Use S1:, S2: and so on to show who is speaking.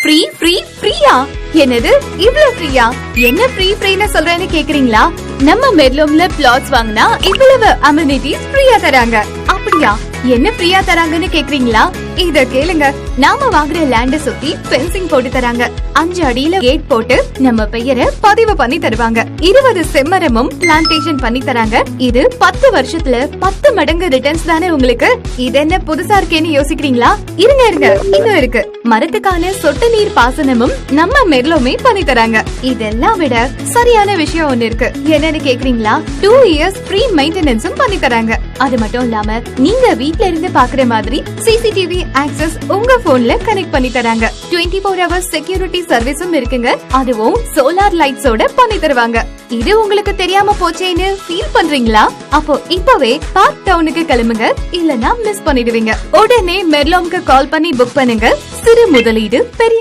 S1: Free free ஃப்ரீயா? என்னது இவ்ளோ ஃப்ரீயா? என்ன ஃப்ரீன்னு சொல்றேன்னு கேக்குறீங்களா? நம்ம மெட்லோம்ல பிளாட்ஸ் வாங்கினா இவ்வளவு அமெனிட்டிஸ் ஃப்ரீயா தராங்க. அப்படியா? என்ன ஃப்ரீயா தராங்கன்னு கேக்குறீங்களா? இத கேளுங்க. நாம வாங்குற லேண்ட சுத்தி ஃபென்சிங் போட்டு தராங்க. 5 அடியில கேட் போட்டு நம்ம பெயரை பதிவு பண்ணி தருவாங்க. 20 செம்மரமும் பிளான்டேஷன் பண்ணி தராங்க. இது 10 வருஷத்துல 10 மடங்கு ரிட்டர்ன்ஸ் தானே உங்களுக்கு. இது என்ன புதுசா இருக்கேன்னு யோசிக்கிறீங்களா? இருங்க இன்னும் இருக்கு. மரத்துக்கான சொட்டு நீர் பாசனமும் நம்ம மெர்லோமே பண்ணி தராங்க. இதெல்லாம் விட சரியான விஷயம் ஒண்ணு இருக்கு. என்னன்னு கேக்குறீங்களா? 2 இயர்ஸ் ஃப்ரீ மெயின்டெனன்ஸும் பண்ணி தராங்க. அது மட்டும் இல்லாம நீங்க வீட்ல இருந்து பாக்குற மாதிரி சிசிடிவி ஆக்சஸ் உங்க போன்ல கனெக்ட் பண்ணி தராங்க. 24 hours செக்யூரிட்டி சர்வீஸும் இருக்குங்க. அதுவும் சோலார் லைட்ஸோட பண்ணி தருவாங்க. இது உங்களுக்கு தெரியாம போச்சேன்னு ஃபீல் பண்றீங்களா? அப்போ இப்பவே பார்க் டவுனுக்கு கிளம்புங்க, இல்லனா மிஸ் பண்ணிடுவீங்க. உடனே மெர்லோம்க்கு கால் பண்ணி புக் பண்ணுங்க. சிறு முதலீடு பெரிய